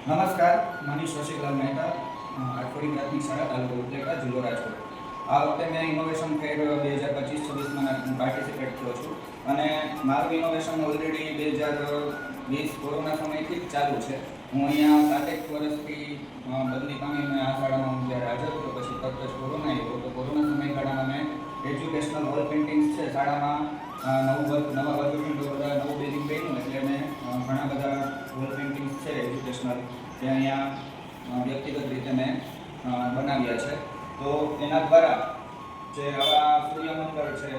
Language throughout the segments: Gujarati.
નમસ્કાર, મનીષ રસિકલાલ મહેતા, આઠવડી પ્રાથમિક શાળા તાલુકો ઉપલેટા જિલ્લો રાજકોટ. આ વખતે મેં ઇનોવેશન ફેર 2025-26માં પાર્ટિસિપેટ થયો છું અને મારું ઇનોવેશન ઓલરેડી 2020 કોરોના સમયથી જ ચાલુ છે. હું અહીંયા 7 વર્ષથી બદલી પામીને આ શાળામાં હું જ્યારે હાજર હતો પછી તરત જ કોરોના આવ્યો. તો કોરોના સમયગાળામાં મેં એજ્યુકેશનલ વોલ પેઇન્ટિંગ્સ છે શાળામાં નવા વર્ગખંડો બધા નવું બિલ્ડિંગ બન્યું એટલે મેં ઘણા બધા વોલ પેઇન્ટિંગ્સ છે એજ્યુકેશનલ તે અહીંયા વ્યક્તિગત રીતે મેં બનાવ્યા છે. તો એના દ્વારા જે આવા સૂર્યમંડળ છે,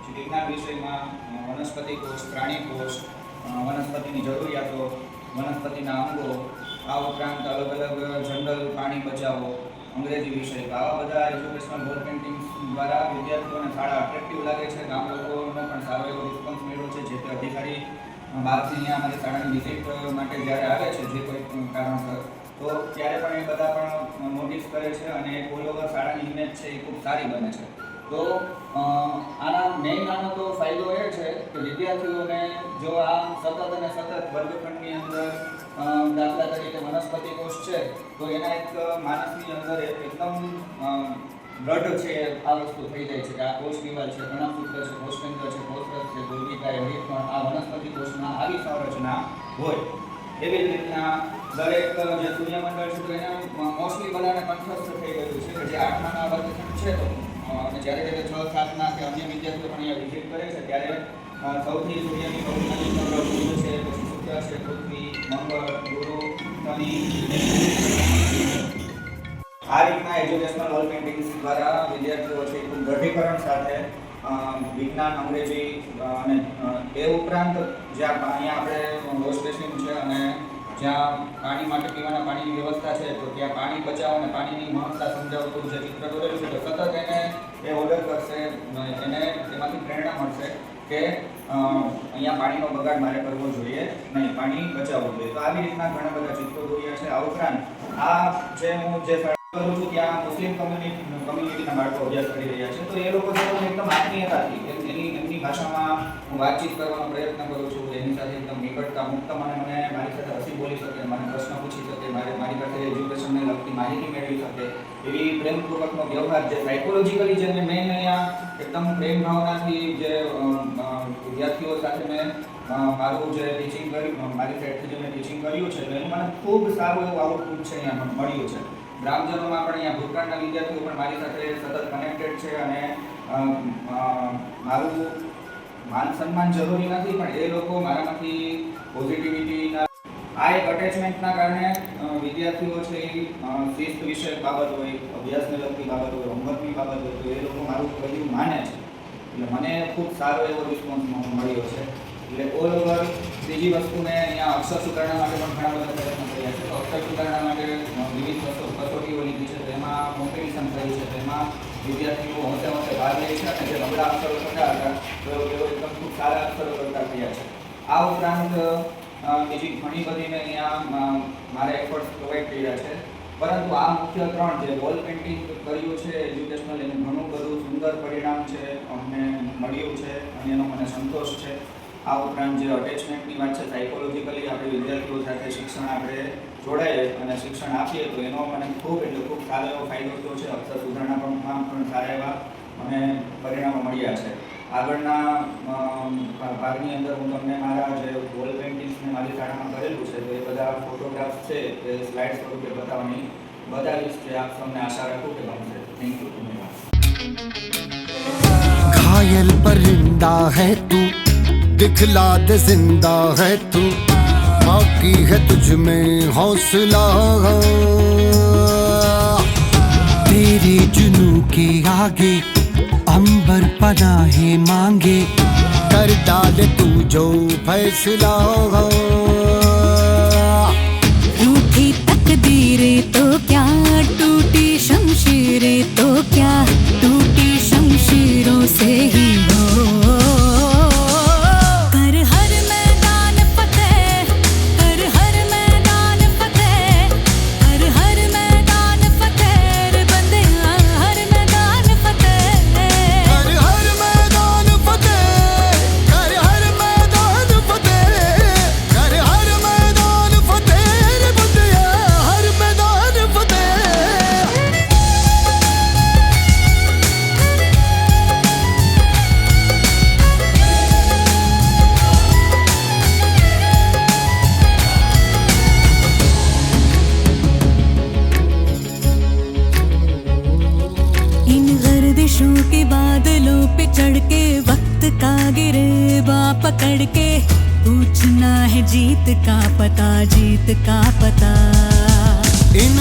જે વિજ્ઞાન વિષયમાં વનસ્પતિ કોષ, પ્રાણી કોષ, વનસ્પતિની જરૂરિયાતો, વનસ્પતિના અંગો, આ ઉપરાંત અલગ અલગ જનરલ પાણી બચાવો, અંગ્રેજી વિષય, આવા બધા એજ્યુકેશનલ વોલ પેઇન્ટિંગ્સ દ્વારા વિદ્યાર્થીઓને શાળા અટ્રેક્ટિવ લાગે છે. ગામ લોકોનો પણ સારો એવો રિસ્પોન્સ મળ્યો છે. જે તે અધિકારી બહારથી અહીંયા અમારી શાળાની વિઝિટ માટે જ્યારે આવે છે જે કોઈ કારણસર, તો ત્યારે પણ એ બધા પણ નોટિસ કરે છે અને ઓલ ઓવર શાળાની ઇમેજ છે એ ખૂબ સારી બને છે. તો આના મેઇન આનો તો ફાયદો એ છે કે વિદ્યાર્થીઓને જો આ સતત અને સતત વર્ગખંડની અંદર દાખલા તરીકે વનસ્પતિ કોષ છે તો એના એક માણસની અંદર એકદમ દ્રઢ છે આ વસ્તુ થઈ જાય છે કે આ કોષ દિવાલ છે, કણાસૂત્ર છે, કોષકેન્દ્ર છે, કોષરસ છે, ગોલ્ગીકાય, હરિતકણ, આ વનસ્પતિ કોષમાં આવી સંરચના હોય. એવી જ રીતના દરેક જે સૂર્યમંડળ છે તો એને મોસ્ટલી બધાને કંઠસ્થ થઈ ગયું છે કે જે 8માના વર્ગખંડ છે તો અને જ્યારે 6, 7ના કે અન્ય વિદ્યાર્થીઓ પણ અહીંયા વિઝિટ કરે છે ત્યારે સૌથી સૂર્યની સૌથી નજીક ગ્રહ બુધ છે, પછી શુક્ર છે, પૃથ્વી, મંગળ, ગુરુ, શનિ. આ રીતના એજ્યુકેશનલ વોલ પેઇન્ટિંગ્સ દ્વારા વિદ્યાર્થીઓ છે ખૂબ દ્રઢીકરણ સાથે વિજ્ઞાન, અંગ્રેજી અને એ ઉપરાંત જ્યાં અહીંયા આપણે વોશ બેસિન છે અને જ્યાં પાણી માટે પીવાના પાણીની વ્યવસ્થા છે તો ત્યાં પાણી બચાવ અને પાણીની મહત્તા સમજાવતું જે ચિત્ર દોરેલું છે તો સતત એને એ ઓર્ડર કરશે, એને એમાંથી પ્રેરણા મળશે કે અહીંયા પાણીનો બગાડ મારે કરવો જોઈએ નહીં, પાણી બચાવવું જોઈએ. તો આવી રીતના ઘણા બધા ચિત્રો દોર્યા છે. આ ઉપરાંત આ જે હું જે કરું છું ત્યાં મુસ્લિમ કમ્યુનિટીના બાળકો અભ્યાસ કરી રહ્યા છે તો એ લોકો સાથે એકદમ આત્મીયતાથી એમની ભાષામાં હું વાતચીત કરવાનો પ્રયત્ન કરું છું. એની સાથે એકદમ નિકટતા, મુક્તમ અને મને મારી સાથે હસી બોલી શકે, મને પ્રશ્ન પૂછી શકે, મારી પાસે એજ્યુકેશનને લગતી માહિતી મેળવી શકે એવી પ્રેમપૂર્વકનો વ્યવહાર જે સાયકોલોજીકલી જે મેં અહીંયા એકદમ પ્રેમ ભાવનાથી જે વિદ્યાર્થીઓ સાથે મેં મારું જે ટીચિંગ કર્યું, મારી સાઈડથી જે મેં ટીચિંગ કર્યું છે એનું મને ખૂબ સારું એવું આઉટપુટ છે અહીંયા મળ્યું છે. ગ્રામજનોમાં પણ અહીંયા ભૂતકાળના વિદ્યાર્થીઓ પણ મારી સાથે સતત કનેક્ટેડ છે અને મારું માન સન્માન જરૂરી નથી પણ એ લોકો મારામાંથી પોઝિટિવિટીના આ એક અટેચમેન્ટના કારણે વિદ્યાર્થીઓ છે એ શિસ્ત વિષયક બાબત હોય, અભ્યાસને લગતી બાબત હોય, હોમવર્કની બાબત હોય તો એ લોકો મારું કહ્યું માને છે. એટલે મને ખૂબ સારો એવો રિસ્પોન્સ મળ્યો છે. એટલે ઓલ ઓવર ત્રીજી વસ્તુ મેં અહીંયા અક્ષર સુધારણા માટે પણ ઘણા બધા પ્રયત્નો કર્યા છે. તો અક્ષર સુધારણા માટે વિવિધ કસોટીઓ લીધી છે, તેમાં કોમ્પિટિશન કરી છે, તેમાં વિદ્યાર્થીઓ હોંશે ભાગ લે છે અને જે નબળા અક્ષરો થતા હતા તો તેઓ એકદમ ખૂબ સારા અક્ષરો કરતા થયા છે. આ ઉપરાંત બીજી ઘણી બધી મેં અહીંયા મારે એફર્ટ્સ પ્રોવાઈડ કર્યા છે. પરંતુ આ મુખ્ય 3 જે વોલ પેઇન્ટિંગ કર્યું છે એજ્યુકેશનલ એનું ઘણું બધું સુંદર પરિણામ છે અમને મળ્યું છે અને એનો મને સંતોષ છે. આ ઉપરાંત જે અટેચમેન્ટની વાત છે, સાયકોલોજીકલી આપણે વિદ્યાર્થીઓ સાથે શિક્ષણ આપણે જોડાઈએ અને શિક્ષણ આપીએ તો એનો મને ખૂબ એટલે ખૂબ સારો એવો ફાયદો થયો છે. અક્ષર સુધારણામાં પણ સારા એવા મને પરિણામો મળ્યા છે. આગળના ભાગની અંદર હું તમને મારા જે વોલ પેઇન્ટિંગ્સને મારી શાળામાં કરેલું છે તો એ બધા ફોટોગ્રાફ્સ છે એ સ્લાઇડ સ્વરૂપે બતાવીશ જે આપ સૌને આશા રાખું કે ગમશે. Thank you. घायल परिंदा है तू, दिखला दे जिंदा है तू, बाकी है तुझ में हौसला, तेरे जुनू के आगे अंबर पनाहे मांगे, कर डाले तू जो फैसला. रूठी तकदीरें तो क्या, टूटी शमशीरें तो क्या, टूटी शमशीरों से ही हो कर हर मैदान फतेह, कर हर मैदान फतेह, कर हर मैदान फतेह रे बंदे, हर मैदान फतेह, कर हर मैदान फतेह, कर हर मैदान फतेह, कर बादलों पे चढ़ के वक्त का गिरेबा पकड़ के पूछना है जीत का पता, जीत का पता। इन